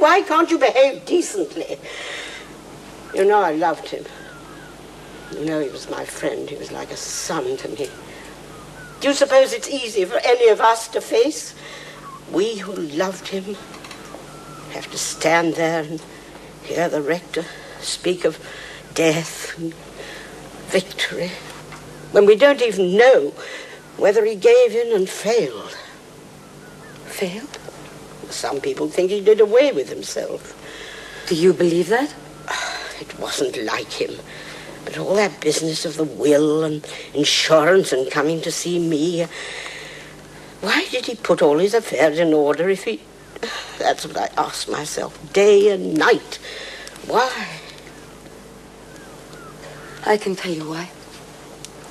Why can't you behave decently? You know I loved him. You know he was my friend. He was like a son to me. Do you suppose it's easy for any of us to face? We who loved him have to stand there and hear the rector speak of death and victory when we don't even know whether he gave in and failed. Failed? Some people think he did away with himself. Do you believe that? It wasn't like him. But all that business of the will and insurance and coming to see me... Why did he put all his affairs in order if he... That's what I ask myself, day and night. Why? I can tell you why.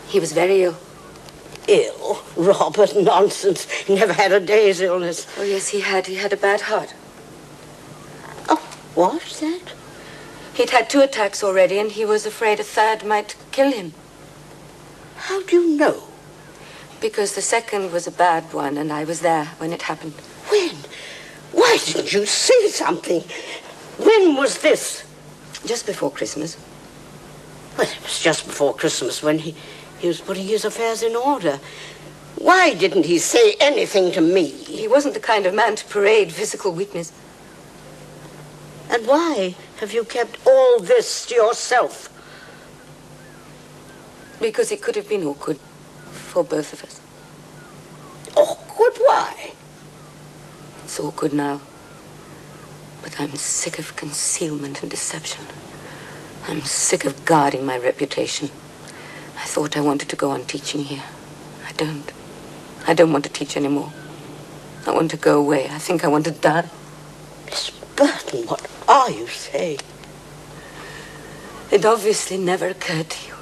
He was very ill. Ill? Robert, nonsense. He never had a day's illness. Oh, yes, he had. He had a bad heart. Oh, what's that? He'd had 2 attacks already, and he was afraid a third might kill him. How do you know? Because the second was a bad one, and I was there when it happened. When? Why didn't you say something? When was this? Just before Christmas. Well, it was just before Christmas when he was putting his affairs in order. Why didn't he say anything to me? He wasn't the kind of man to parade physical weakness. And why have you kept all this to yourself? Because it could have been awkward for both of us. Awkward? Why? It's awkward now. But I'm sick of concealment and deception. I'm sick of guarding my reputation. I thought I wanted to go on teaching here. I don't. I don't want to teach anymore. I want to go away. I think I want to die. Miss Burton, what are you saying? It obviously never occurred to you.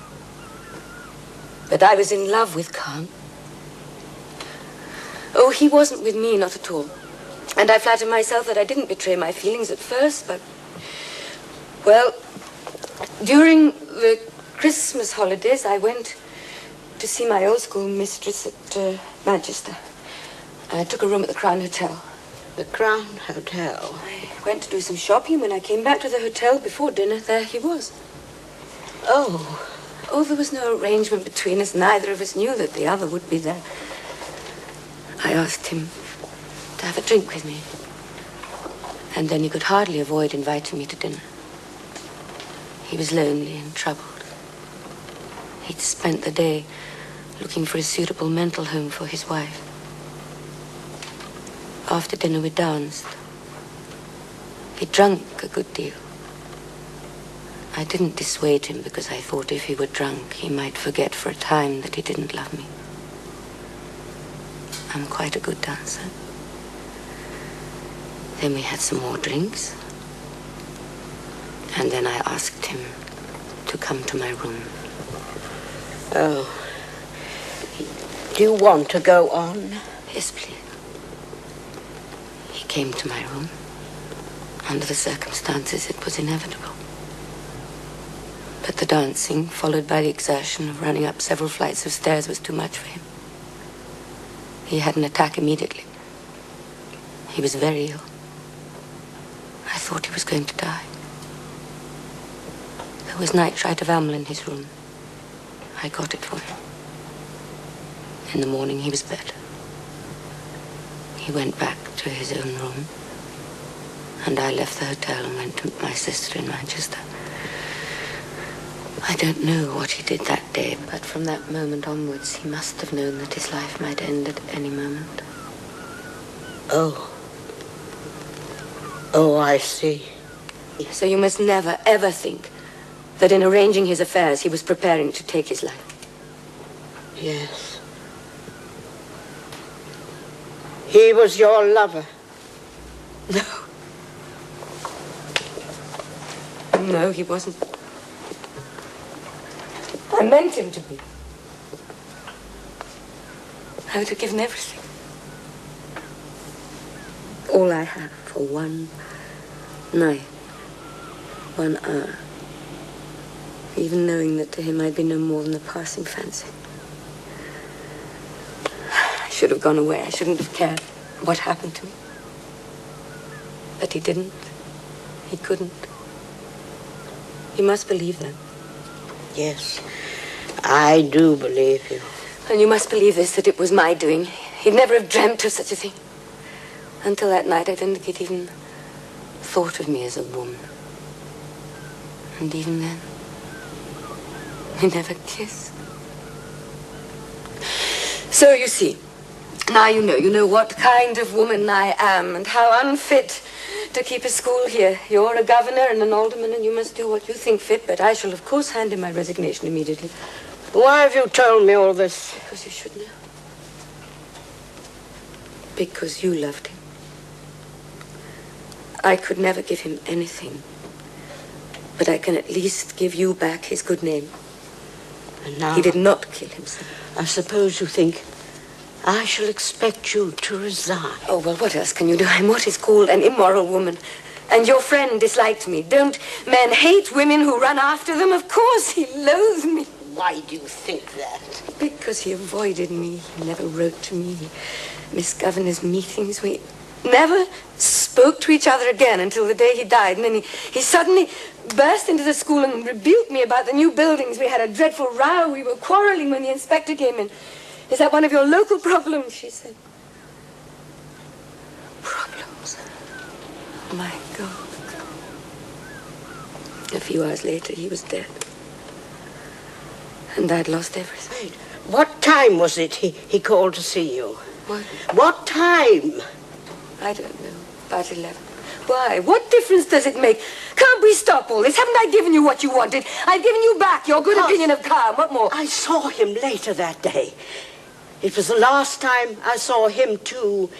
But I was in love with Khan. Oh, he wasn't with me, not at all. And I flatter myself that I didn't betray my feelings at first, but... Well, during the Christmas holidays, I went to see my old school mistress at Manchester. I took a room at the Crown Hotel. The Crown Hotel? I went to do some shopping. When I came back to the hotel before dinner, there he was. Oh. Oh, there was no arrangement between us. Neither of us knew that the other would be there. I asked him to have a drink with me. And then he could hardly avoid inviting me to dinner. He was lonely and troubled. He'd spent the day looking for a suitable mental home for his wife. After dinner, we danced. He drank a good deal. I didn't dissuade him because I thought if he were drunk, he might forget for a time that he didn't love me. I'm quite a good dancer. Then we had some more drinks. And then I asked him to come to my room. Oh. Do you want to go on? Yes, please. He came to my room. Under the circumstances, it was inevitable. But the dancing, followed by the exertion of running up several flights of stairs, was too much for him. He had an attack immediately. He was very ill. I thought he was going to die. There was nitrite of amyl in his room. I got it for him. In the morning, he was better. He went back to his own room, and I left the hotel and went to my sister in Manchester. I don't know what he did that day, but from that moment onwards, he must have known that his life might end at any moment. Oh. Oh, I see. So you must never, ever think that in arranging his affairs, he was preparing to take his life. Yes. He was your lover? No. No, he wasn't. I meant him to be. I would have given everything. All I had for one night, 1 hour. Even knowing that to him I'd be no more than a passing fancy. I should have gone away. I shouldn't have cared what happened to me. But he didn't. He couldn't. You must believe that. Yes, I do believe you. And you must believe this, that it was my doing. He'd never have dreamt of such a thing. Until that night, I didn't think he'd even thought of me as a woman. And even then, we never kissed. So you see, now you know what kind of woman I am and how unfit to keep a school here. You're a governor and an alderman and you must do what you think fit, but I shall of course hand in my resignation immediately. Why have you told me all this? Because you should know. Because you loved him. I could never give him anything, but I can at least give you back his good name. And now... He did not kill himself. I suppose you think I shall expect you to resign. Oh, well, what else can you do? I'm what is called an immoral woman. And your friend disliked me. Don't men hate women who run after them? Of course he loathed me. Why do you think that? Because he avoided me. He never wrote to me. He misgoverned his meetings. We never spoke to each other again until the day he died. And then he suddenly burst into the school and rebuked me about the new buildings. We had a dreadful row. We were quarreling when the inspector came in. Is that one of your local problems? She said. Problems? My God. A few hours later, he was dead. And I'd lost everything. Wait, what time was it he called to see you? What? What time? I don't know. About 11. Why? What difference does it make? Can't we stop all this? Haven't I given you what you wanted? I've given you back your good opinion of Carl. What more? I saw him later that day. It was the last time I saw him, too.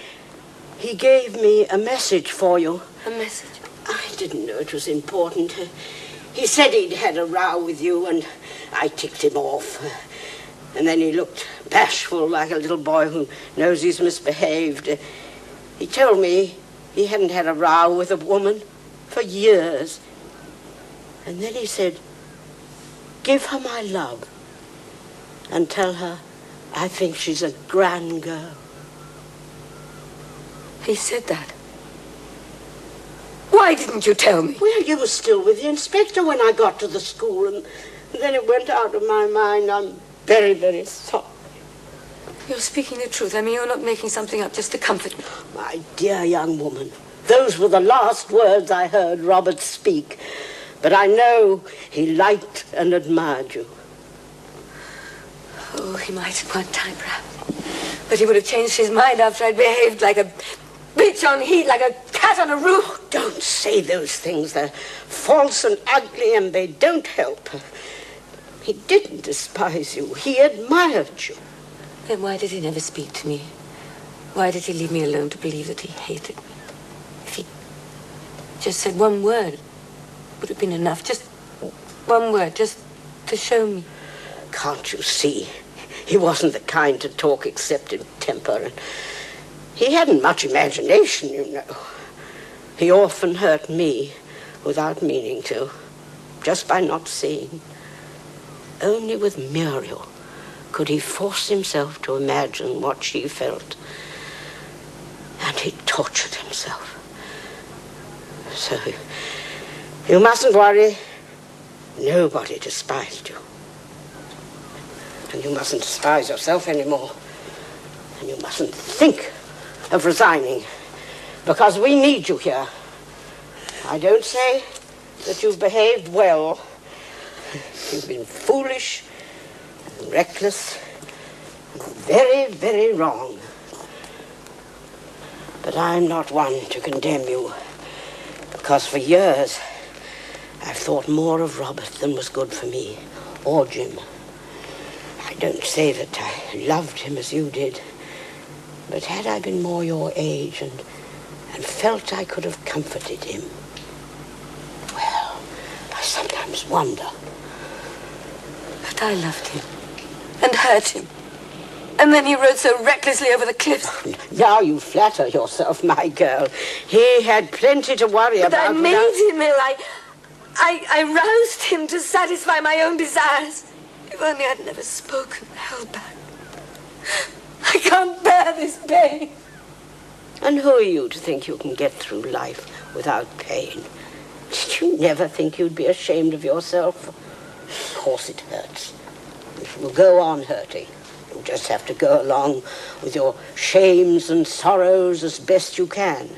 He gave me a message for you. A message? I didn't know it was important. He said he'd had a row with you, and I ticked him off. And then he looked bashful, like a little boy who knows he's misbehaved. He told me he hadn't had a row with a woman for years. And then he said, give her my love and tell her I think she's a grand girl. He said that? Why didn't you tell me? Well, you were still with the inspector when I got to the school, and then it went out of my mind. I'm very, very sorry. You're speaking the truth. I mean, you're not making something up just to comfort me. My dear young woman, those were the last words I heard Robert speak. But I know he liked and admired you. Oh, he might at one time, perhaps. But he would have changed his mind after I'd behaved like a bitch on heat, like a cat on a roof. Oh, don't say those things. They're false and ugly, and they don't help. He didn't despise you. He admired you. Then why did he never speak to me? Why did he leave me alone to believe that he hated me? If he just said one word, it would have been enough. Just one word, just to show me. Can't you see? He wasn't the kind to talk except in temper, and he hadn't much imagination, you know. He often hurt me without meaning to, just by not seeing. Only with Muriel could he force himself to imagine what she felt. And he tortured himself. So you mustn't worry. Nobody despised you. And you mustn't despise yourself anymore. And you mustn't think of resigning, because we need you here. I don't say that you've behaved well. You've been foolish, and reckless, and very, very wrong. But I'm not one to condemn you, because for years I've thought more of Robert than was good for me, or Jim. I don't say that I loved him as you did, but had I been more your age and felt I could have comforted him, well, I sometimes wonder. But I loved him and hurt him. And then he rode so recklessly over the cliffs. Now you flatter yourself, my girl. He had plenty to worry about. But I made him ill. I roused him to satisfy my own desires. If only I'd never spoken, held back. I can't bear this pain. And who are you to think you can get through life without pain? Did you never think you'd be ashamed of yourself? Of course it hurts. It will go on hurting. You'll just have to go along with your shames and sorrows as best you can.